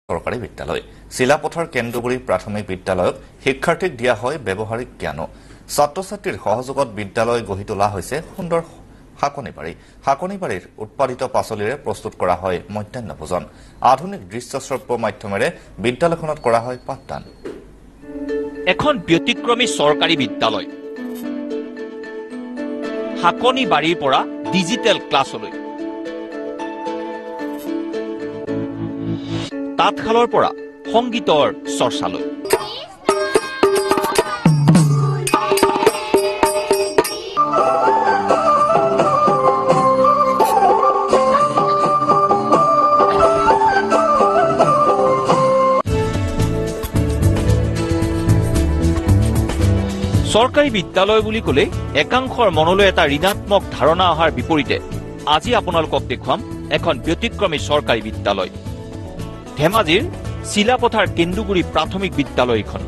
সরকারি বিদ্যালয় শিলাপথার কেন্দ্রগুড়ি প্রাথমিক বিদ্যালয়ত শিক্ষার্থীক দিয়া হয় ব্যবহারিক জ্ঞানো ছাত্র ছাত্রীর সহযোগত বিদ্যালয় গঢ়ি তোলা হয়েছে সুন্দর শাকনিবাড়ির উৎপাদিত পাচলিৰে প্ৰস্তুত কৰা হয় মধ্যাহ্ন ভোজন আধুনিক দৃশ্যশ্ৰব্য মাধ্যমেৰে বিদ্যালয়খনত কৰা হয় পাঠদান এখন ব্যতিক্ৰমী সৰকাৰি বিদ্যালয় শাকনিবাড়িৰ পৰা ডিজিটেল ক্লাছলৈ তাঁতশালৰ পৰা সংগীতৰ চৰ্চালৈ সৰকাৰি বিদ্যালয় বুলি কলে একাংশৰ মনলৈ এটা ঋণাত্মক ধাৰণা অহাৰ বিপৰীতে আজি আপোনালোকক দেখুৱাম এখন ব্যতিক্ৰমী সৰকাৰি বিদ্যালয় ধেমাজিৰ শিলাপথাৰ কেন্দুগুৰি প্ৰাথমিক বিদ্যালয়খন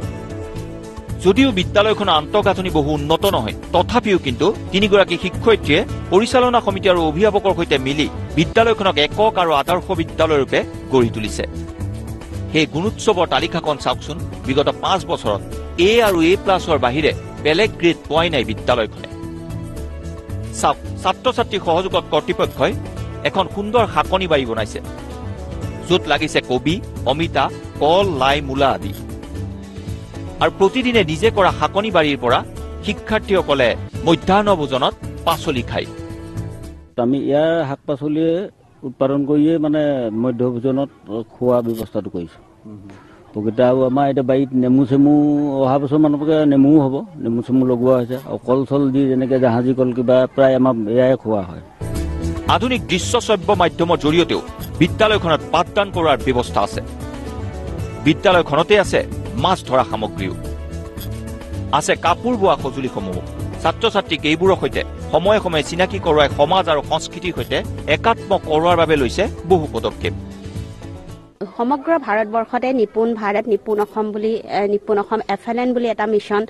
যদিও বিদ্যালয়খনৰ আন্তঃগাঁথনি বহু উন্নত নহয় তথাপিও কিন্তু তিনিগৰাকী শিক্ষয়িত্ৰীয়ে পৰিচালনা সমিতি আৰু অভিভাৱকৰ সৈতে মিলি বিদ্যালয়খনক একক আৰু আদৰ্শ বিদ্যালয় ৰূপে গঢ়ি তুলিছে সেই গুণোৎসৱৰ তালিকাখন চাওকচোন বিগত 5 বছৰত এ আৰু এ প্লাছৰ বাহিৰে বেলেগ গ্ৰেড পোৱাই নাই বিদ্যালয়খনে ছাত্ৰ ছাত্ৰীৰ সহযোগত কৰ্তৃপক্ষই এখন সুন্দৰ শাকনিবাড়ী বনাইছে য'ত লাগিছে কবি অমিতা কল লাই মূলা আদি আৰু প্ৰতিদিনে নিজে কৰা শাকনিবাড়ীৰ পৰা শিক্ষাৰ্থীসকলে মধ্যাহ্ন ভোজনত পাচলি খায় আমি ইয়াৰ শাক পাচলি উৎপাদন কৰিয়ে মানে মধ্য ভোজনত খোৱা ব্যৱস্থাটো কৰিছোঁ প্ৰকৃতা আৰু আমাৰ এতিয়া বাৰীত নেমু চেমু অহা বছৰ মানলৈকে নেমুও হ'ব নেমু চেমু লগোৱা হৈছে আৰু কল চল দি যেনেকৈ জাহাজী কল কিবা প্ৰায় আমাৰ এয়াই খোৱা হয় আধুনিক দৃশ্যশ্ৰব্য মাধ্যমৰ জৰিয়তেও বিদ্যালয়খনত পাঠদান কৰাৰ ব্যৱস্থা আছে বিদ্যালয়খনতে আছে মাছ ধৰা সামগ্ৰীও আছে কাপোৰ বোৱা সঁজুলিসমূহ ছাত্ৰ ছাত্ৰীক এইবোৰৰ সৈতে সময়ে সময়ে চিনাকি কৰোৱাই সমাজ আৰু সংস্কৃতিৰ সৈতে একাত্ম কৰোৱাৰ বাবে লৈছে বহু পদক্ষেপ সমগ্ৰ ভাৰতবৰ্ষতে নিপুণ ভাৰত নিপুণ অসম FLN বুলি এটা মিছন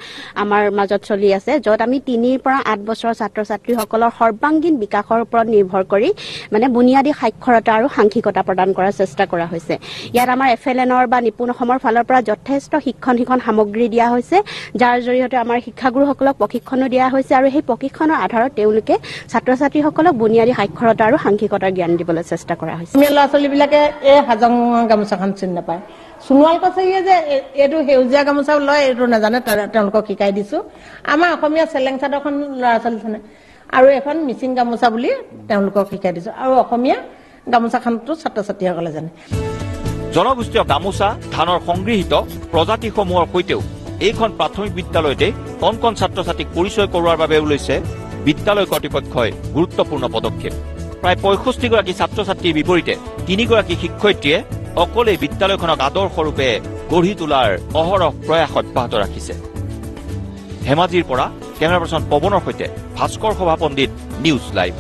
আমাৰ মাজত চলি আছে য'ত আমি 3 পৰা 8 বছৰৰ ছাত্ৰ ছাত্ৰীসকলৰ সৰ্বাংগীন বিকাশৰ ওপৰত নিৰ্ভৰ কৰি মানে বুনিয়াদী সাক্ষৰতা আৰু সাংখ্যিকতা প্ৰদান কৰাৰ চেষ্টা কৰা হৈছে ইয়াত আমাৰ FLNৰ বা নিপুণ অসমৰ ফালৰ পৰা যথেষ্ট শিক্ষণ সামগ্ৰী দিয়া হৈছে যাৰ জৰিয়তে আমাৰ শিক্ষাগুৰুসকলক প্ৰশিক্ষণো দিয়া হৈছে আৰু সেই প্ৰশিক্ষণৰ আধাৰত তেওঁলোকে ছাত্ৰ ছাত্ৰীসকলক বুনিয়াদী সাক্ষৰতা আৰু সাংখ্যিকতাৰ জ্ঞান দিবলৈ চেষ্টা কৰা হৈছে ল'ৰা ছোৱালীবিলাকে এই হাজং গামোচাখন চিনি নাপায় সোণোৱাল কছাৰীয়ে যে এইটো সেউজীয়া গামোচা লয় এইটো নাজানে তেওঁলোকক শিকাই দিছো আমাৰ অসমীয়া চেলেং চাদৰখন ল'ৰা ছোৱালী জানে আৰু এখন মিচিং গামোচা বুলি তেওঁলোকক শিকাই দিছো আৰু অসমীয়া গামোচাখনটো ছাত্ৰ ছাত্ৰীসকলে জানে জনগোষ্ঠীয় গামোচা ধানৰ সংগৃহীত প্ৰজাতিসমূহৰ সৈতেও এইখন প্ৰাথমিক বিদ্যালয়তে কণ কণ ছাত্ৰ ছাত্ৰীক পৰিচয় কৰোৱাৰ বাবে ওলাইছে বিদ্যালয় কৰ্তৃপক্ষই গুৰুত্বপূৰ্ণ পদক্ষেপ প্ৰায় 65 গৰাকী ছাত্ৰ ছাত্ৰীৰ বিপৰীতে 3 গৰাকী শিক্ষয়িত্ৰীয়ে অকলে বিদ্যালয়খনক আদৰ্শৰূপে গঢ়ি তোলাৰ অহৰহ প্ৰয়াস অব্যাহত ৰাখিছে ধেমাজিৰ পৰা কেমেৰা পাৰ্চন পৱনৰ সৈতে ভাস্কৰ সভা পণ্ডিত নিউজ লাইভ